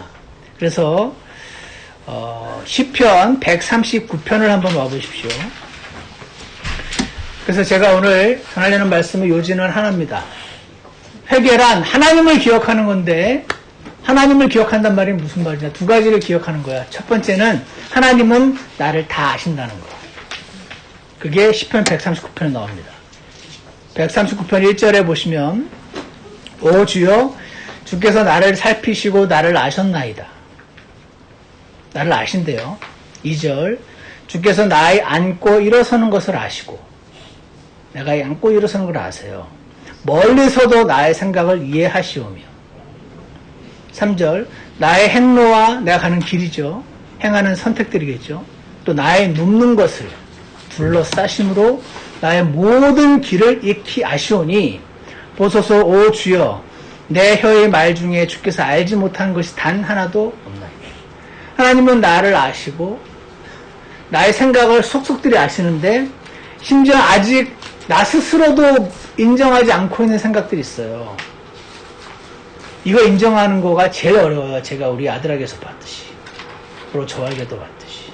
그래서 시편 139편을 한번 와보십시오. 그래서 제가 오늘 전하려는 말씀의 요지는 하나입니다. 회개란 하나님을 기억하는 건데, 하나님을 기억한단 말이 무슨 말이냐? 두 가지를 기억하는 거야. 첫 번째는 하나님은 나를 다 아신다는 거. 그게 시편 139편에 나옵니다. 139편 1절에 보시면, 오 주여, 주께서 나를 살피시고 나를 아셨나이다. 나를 아신대요. 2절 주께서 나의 앉고 일어서는 것을 아시고 내가 앉고 일어서는 걸 아세요. 멀리서도 나의 생각을 이해하시오며 3절 나의 행로와 내가 가는 길이죠. 행하는 선택들이겠죠. 또 나의 눕는 것을 둘러싸심으로 나의 모든 길을 익히 아시오니 보소서 오 주여 내 혀의 말 중에 주께서 알지 못하는 것이 단 하나도 없나이다. 하나님은 나를 아시고 나의 생각을 속속들이 아시는데 심지어 아직 나 스스로도 인정하지 않고 있는 생각들이 있어요. 이거 인정하는 거가 제일 어려워요. 제가 우리 아들에게서 봤듯이 그리고 저에게도 봤듯이.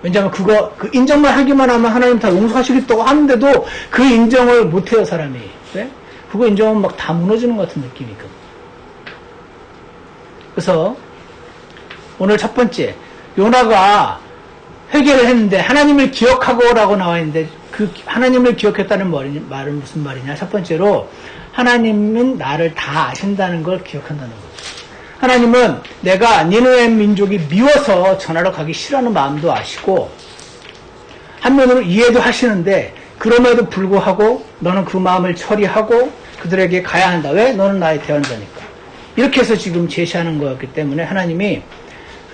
왜냐하면 그 인정만 하기만 하면 하나님 다 용서하시겠다고 하는데도 그 인정을 못해요 사람이. 왜? 그거 인정하면 막 다 무너지는 것 같은 느낌이거든. 그래서 오늘 첫 번째 요나가 회개를 했는데 하나님을 기억하고라고 나와 있는데 그 하나님을 기억했다는 말은 무슨 말이냐? 첫 번째로 하나님은 나를 다 아신다는 걸 기억한다는 거죠. 하나님은 내가 니느웨 민족이 미워서 전하러 가기 싫어하는 마음도 아시고 한면으로 이해도 하시는데 그럼에도 불구하고 너는 그 마음을 처리하고 그들에게 가야 한다. 왜? 너는 나의 대언자니까. 이렇게 해서 지금 제시하는 거였기 때문에 하나님이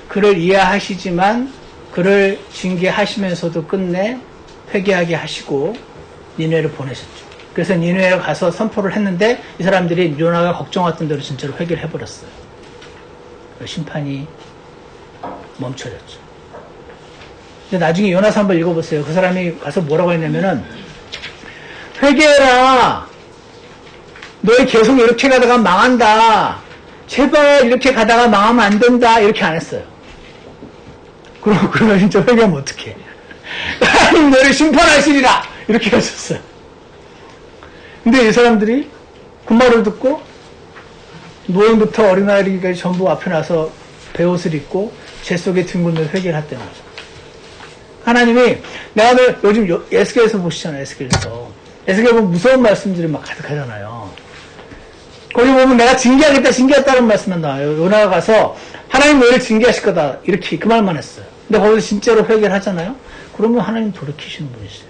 그를 이해하시지만 그를 징계하시면서도 끝내 회개하게 하시고 니느웨를 보내셨죠. 그래서 니느웨에 가서 선포를 했는데 이 사람들이 요나가 걱정했던 대로 진짜로 회개를 해버렸어요. 심판이 멈춰졌죠. 근데 나중에 요나서 한번 읽어보세요. 그 사람이 가서 뭐라고 했냐면은 회개해라. 너희 계속 이렇게 가다가 망한다. 제발 이렇게 가다가 망하면 안 된다. 이렇게 안 했어요. 그러면 진짜 회개하면 어떡해. 하나님 너를 심판하시리라. 이렇게 하셨어요. 근데 이 사람들이 그 말을 듣고 노인부터 어린아이까지 전부 앞에 나서 베옷을 입고 재 속에 뒹굴며 회개를 했다는 거죠. 하나님이 내가 오늘 요즘 에스겔에서 보시잖아요. 에스겔에서 보면 무서운 말씀들이 막 가득하잖아요. 거기 보면 내가 징계하겠다는 말씀만 나와요. 요나가 가서 하나님 너를 징계하실 거다 이렇게 그 말만 했어요. 근데 거기서 진짜로 회개를 하잖아요. 그러면 하나님 돌이키시는 분이세요.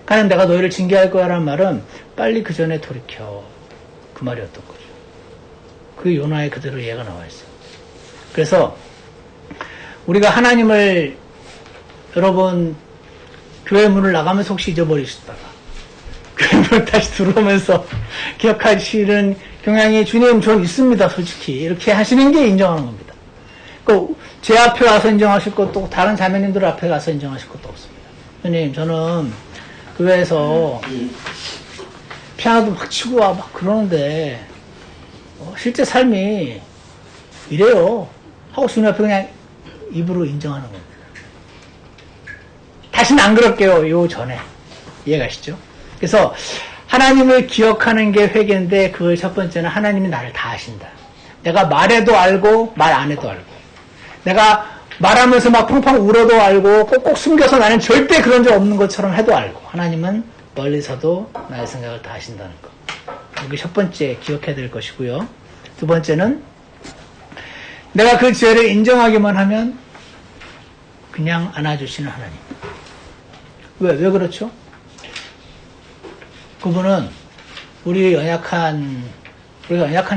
하나님 내가 너희를 징계할 거야라는 말은 빨리 그 전에 돌이켜 그 말이었던 거죠. 그 요나의 그대로 이해가 나와 있어요. 그래서 우리가 하나님을 여러분 교회 문을 나가면서 혹시 잊어버리셨다가 교회 문을 다시 들어오면서 기억하시는 경향이 주님 저 있습니다 솔직히 이렇게 하시는 게 인정하는 겁니다. 제 앞에 와서 인정하실 것도 다른 자매님들 앞에 가서 인정하실 것도 없습니다. 주님 저는 교회에서 피아노도 막 치고 와 막 그러는데 실제 삶이 이래요 하고 주님 앞에 그냥 입으로 인정하는 겁니다. 다시는 안 그럴게요. 요 전에 이해가시죠? 그래서 하나님을 기억하는 게 회개인데 그 첫 번째는 하나님이 나를 다 아신다. 내가 말해도 알고 말 안 해도 알고 내가 말하면서 막 펑펑 울어도 알고 꼭꼭 숨겨서 나는 절대 그런 적 없는 것처럼 해도 알고 하나님은 멀리서도 나의 생각을 다 아신다는 것. 여기 첫 번째 기억해야 될 것이고요. 두 번째는 내가 그 죄를 인정하기만 하면 그냥 안아주시는 하나님. 왜 그렇죠? 그분은 우리가 연약한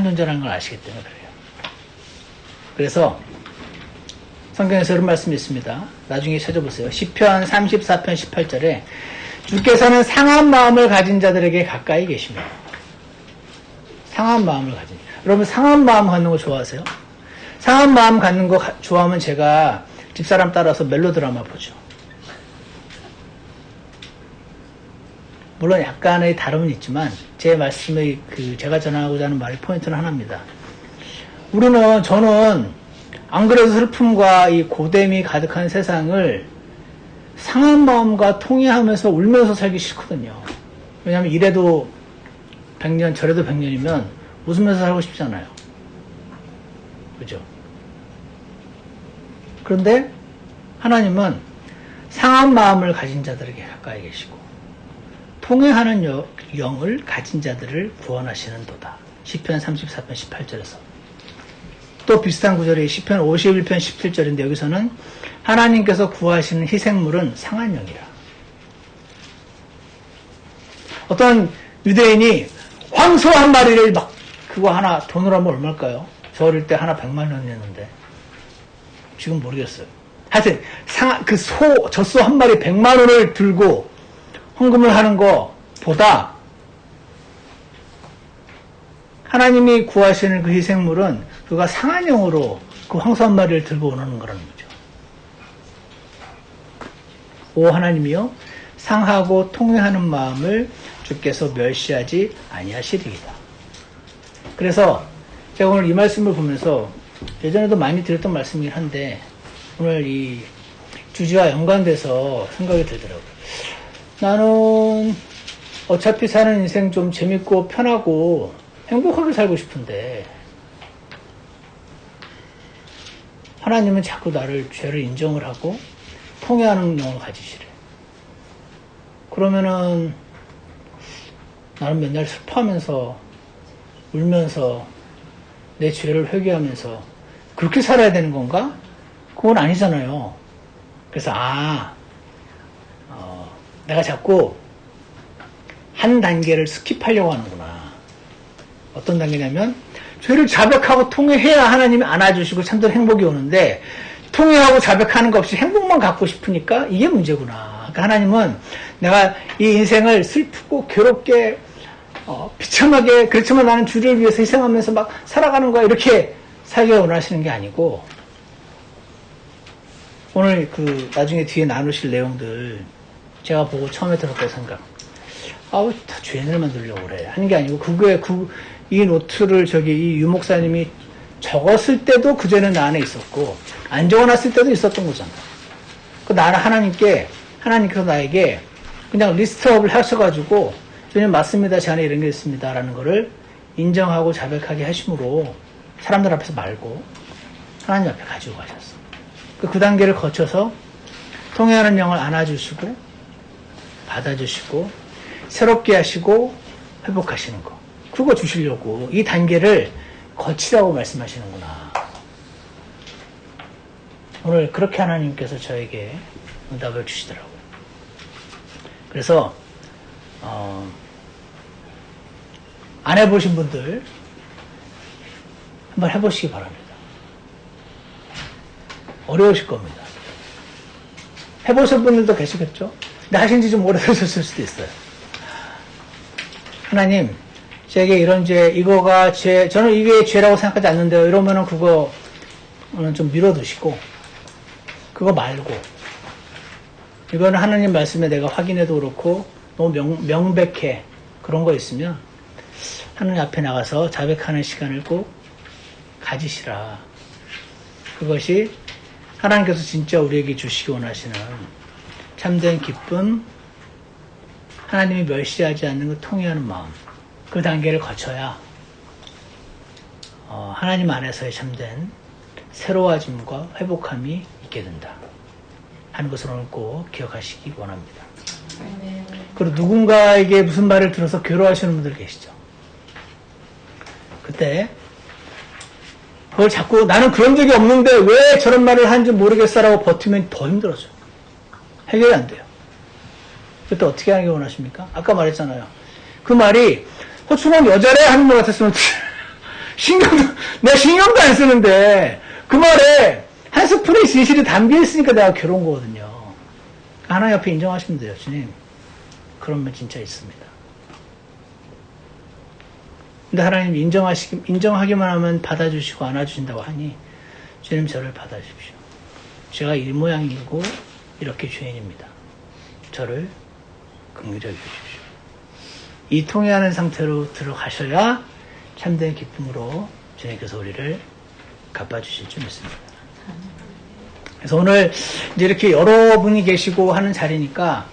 존재라는 걸 아시기 때문에 그래요. 그래서 성경에서 이런 말씀이 있습니다. 나중에 찾아보세요. 시편 34편 18절에 주께서는 상한 마음을 가진 자들에게 가까이 계시며 상한 마음을 가진 여러분 상한 마음 갖는 거 좋아하세요? 상한 마음 갖는 거 좋아하면 제가 집사람 따라서 멜로드라마 보죠. 물론 약간의 다름은 있지만 제 말씀의 제가 전하고자 하는 말의 포인트는 하나입니다. 저는 안 그래도 슬픔과 이 고됨이 가득한 세상을 상한 마음과 통해하면서 울면서 살기 싫거든요. 왜냐하면 이래도 100년 저래도 100년이면 웃으면서 살고 싶잖아요. 그죠? 그런데 하나님은 상한 마음을 가진 자들에게 가까이 계시고 통회하는 영을 가진 자들을 구원하시는 도다. 시편 34편 18절에서 또 비슷한 구절이 시편 51편 17절인데 여기서는 하나님께서 구하시는 희생물은 상한 영이라. 어떤 유대인이 황소 한 마리를 막 그거 하나 돈으로 하면 얼마일까요? 저 어릴 때 하나 100만 원이었는데 지금 모르겠어요. 하여튼 젖소 한 마리 100만 원을 들고 헌금을 하는 것보다 하나님이 구하시는 그 희생물은 그가 상한 영으로 그 황소 한 마리를 들고 오는 거라는 거죠. 오 하나님이여 상하고 통회하는 마음을 주께서 멸시하지 아니하시리이다. 그래서 제가 오늘 이 말씀을 보면서 예전에도 많이 드렸던 말씀이긴 한데 오늘 이 주제와 연관돼서 생각이 들더라고요. 나는 어차피 사는 인생 좀 재밌고 편하고 행복하게 살고 싶은데 하나님은 자꾸 나를 죄를 인정을 하고 통회하는 영을 가지시래. 그러면은 나는 맨날 슬퍼하면서 울면서 내 죄를 회개하면서 그렇게 살아야 되는 건가? 그건 아니잖아요. 그래서 내가 자꾸 한 단계를 스킵하려고 하는구나. 어떤 단계냐면 죄를 자백하고 통회해야 하나님이 안아주시고 참된 행복이 오는데 통회하고 자백하는 거 없이 행복만 갖고 싶으니까 이게 문제구나. 그러니까 하나님은 내가 이 인생을 슬프고 괴롭게 비참하게 그렇지만 나는 주를 위해서 희생하면서 막 살아가는 거야 이렇게 살기를 원하시는 게 아니고 오늘 나중에 뒤에 나누실 내용들 제가 보고 처음에 들었던 생각 다 죄인을 만들려고 그래 하는 게 아니고 이 노트를 이 유목사님이 적었을 때도 그 죄는 나 안에 있었고 안 적어놨을 때도 있었던 거잖아. 나는 하나님께서 나에게 그냥 리스트업을 하셔가지고 주님 맞습니다. 제 안에 이런 게 있습니다. 라는 거를 인정하고 자백하게 하심으로 사람들 앞에서 말고 하나님 앞에 가지고 가셨어. 그 단계를 거쳐서 통회하는 영을 안아주시고 받아주시고 새롭게 하시고 회복하시는 거. 그거 주시려고 이 단계를 거치라고 말씀하시는구나. 오늘 그렇게 하나님께서 저에게 응답을 주시더라고요. 그래서 안 해보신 분들 한번 해보시기 바랍니다. 어려우실 겁니다. 해보신 분들도 계시겠죠? 근데 하신 지 좀 오래되셨을 수도 있어요. 하나님, 제게 이런 죄, 이거가 죄, 저는 이게 죄라고 생각하지 않는데요. 이러면은 그거는 좀 밀어두시고, 그거 말고, 이거는 하나님 말씀에 내가 확인해도 그렇고, 너무 명백해. 그런 거 있으면, 하나님 앞에 나가서 자백하는 시간을 꼭 가지시라. 그것이 하나님께서 진짜 우리에게 주시기 원하시는 참된 기쁨, 하나님이 멸시하지 않는 그 통회하는 마음, 그 단계를 거쳐야 하나님 안에서의 참된 새로워짐과 회복함이 있게 된다 하는 것을 오늘 꼭 기억하시기 원합니다. 그리고 누군가에게 무슨 말을 들어서 괴로워하시는 분들 계시죠. 그때 그걸 자꾸 나는 그런 적이 없는데 왜 저런 말을 하는지 모르겠어라고 버티면 더 힘들어져요. 해결이 안 돼요. 그때 어떻게 하는 게 원하십니까? 아까 말했잖아요. 그 말이 호충한 여자래 하는 것 같았으면 내가 신경도 안 쓰는데 그 말에 한 스푼의 진실이 담겨있으니까 내가 괴로운 거거든요. 하나님 앞에 인정하시면 돼요. 주님, 그런 면 진짜 있습니다. 근데 하나님 인정하기만 하면 받아주시고 안아주신다고 하니 주님 저를 받아주십시오. 제가 이 모양이고 이렇게 죄인입니다. 저를 긍휼히 여겨주십시오. 이 통회하는 상태로 들어가셔야 참된 기쁨으로 주님께서 우리를 갚아주실 줄 믿습니다. 그래서 오늘 이제 이렇게 여러분이 계시고 하는 자리니까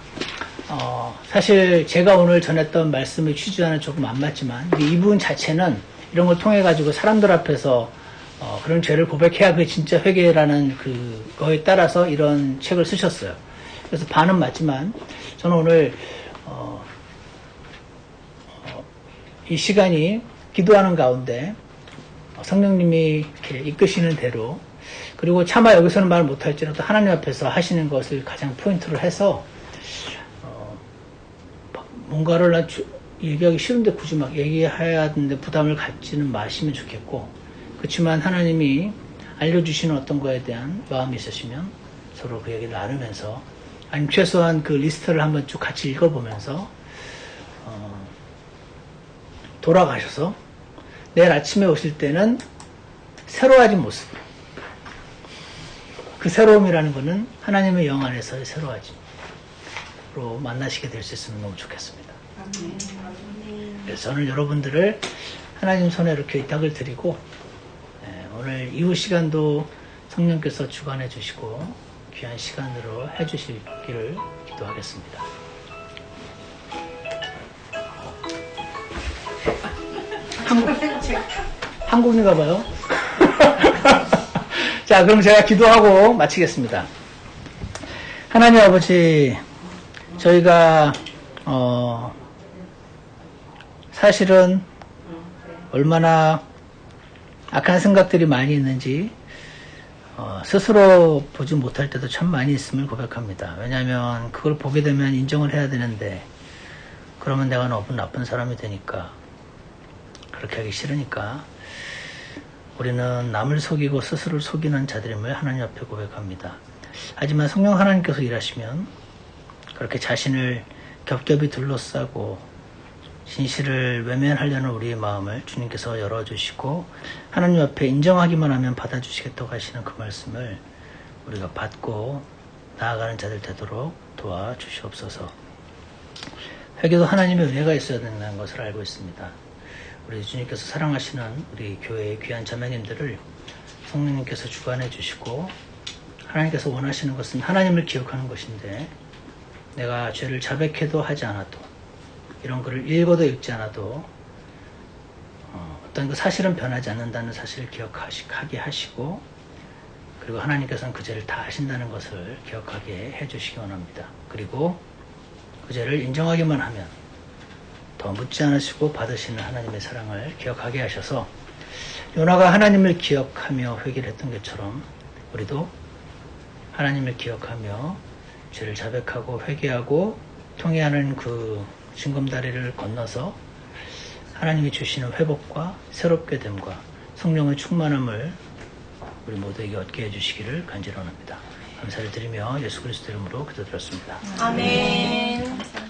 사실 제가 오늘 전했던 말씀의 취지와는 조금 안 맞지만 이분 자체는 이런 걸 통해 가지고 사람들 앞에서 그런 죄를 고백해야 그게 진짜 회개라는 그거에 따라서 이런 책을 쓰셨어요. 그래서 반은 맞지만 저는 오늘 이 시간이 기도하는 가운데 성령님이 이렇게 이끄시는 대로, 그리고 차마 여기서는 말 못할지라도 하나님 앞에서 하시는 것을 가장 포인트로 해서 뭔가를 얘기하기 싫은데 굳이 막 얘기해야 하는데 부담을 갖지는 마시면 좋겠고, 그렇지만 하나님이 알려주시는 어떤 거에 대한 마음이 있으시면 서로 그 얘기를 나누면서, 아니면 최소한 그 리스트를 한번 쭉 같이 읽어보면서 돌아가셔서 내일 아침에 오실 때는 새로워진 모습으로, 그 새로움이라는 것은 하나님의 영 안에서의 새로워짐으로 만나시게 될 수 있으면 너무 좋겠습니다. 그래서 저는 여러분들을 하나님 손에 이렇게 위탁을 드리고, 오늘 이후 시간도 성령께서 주관해 주시고 귀한 시간으로 해 주시기를 기도하겠습니다. 한국인가 봐요. 자, 그럼 제가 기도하고 마치겠습니다. 하나님 아버지, 저희가 사실은 얼마나 악한 생각들이 많이 있는지 스스로 보지 못할 때도 참 많이 있음을 고백합니다. 왜냐하면 그걸 보게 되면 인정을 해야 되는데, 그러면 내가 너무 나쁜 사람이 되니까, 그렇게 하기 싫으니까 우리는 남을 속이고 스스로를 속이는 자들임을 하나님 앞에 고백합니다. 하지만 성령 하나님께서 일하시면 그렇게 자신을 겹겹이 둘러싸고 진실을 외면하려는 우리의 마음을 주님께서 열어주시고 하나님 앞에 인정하기만 하면 받아주시겠다고 하시는 그 말씀을 우리가 받고 나아가는 자들 되도록 도와주시옵소서. 회개도 하나님의 은혜가 있어야 된다는 것을 알고 있습니다. 우리 주님께서 사랑하시는 우리 교회의 귀한 자매님들을 성령님께서 주관해 주시고, 하나님께서 원하시는 것은 하나님을 기억하는 것인데, 내가 죄를 자백해도 하지 않아도, 이런 글을 읽어도 읽지 않아도 어떤 그 사실은 변하지 않는다는 사실을 기억하게 하시고, 그리고 하나님께서는 그 죄를 다 하신다는 것을 기억하게 해주시기 원합니다. 그리고 그 죄를 인정하기만 하면 더 묻지 않으시고 받으시는 하나님의 사랑을 기억하게 하셔서, 요나가 하나님을 기억하며 회개를 했던 것처럼 우리도 하나님을 기억하며 죄를 자백하고 회개하고 통회하는 그 징검다리를 건너서 하나님이 주시는 회복과 새롭게 됨과 성령의 충만함을 우리 모두에게 얻게 해주시기를 간절히 원합니다. 감사를 드리며 예수 그리스도 이름으로 기도드렸습니다. 아멘.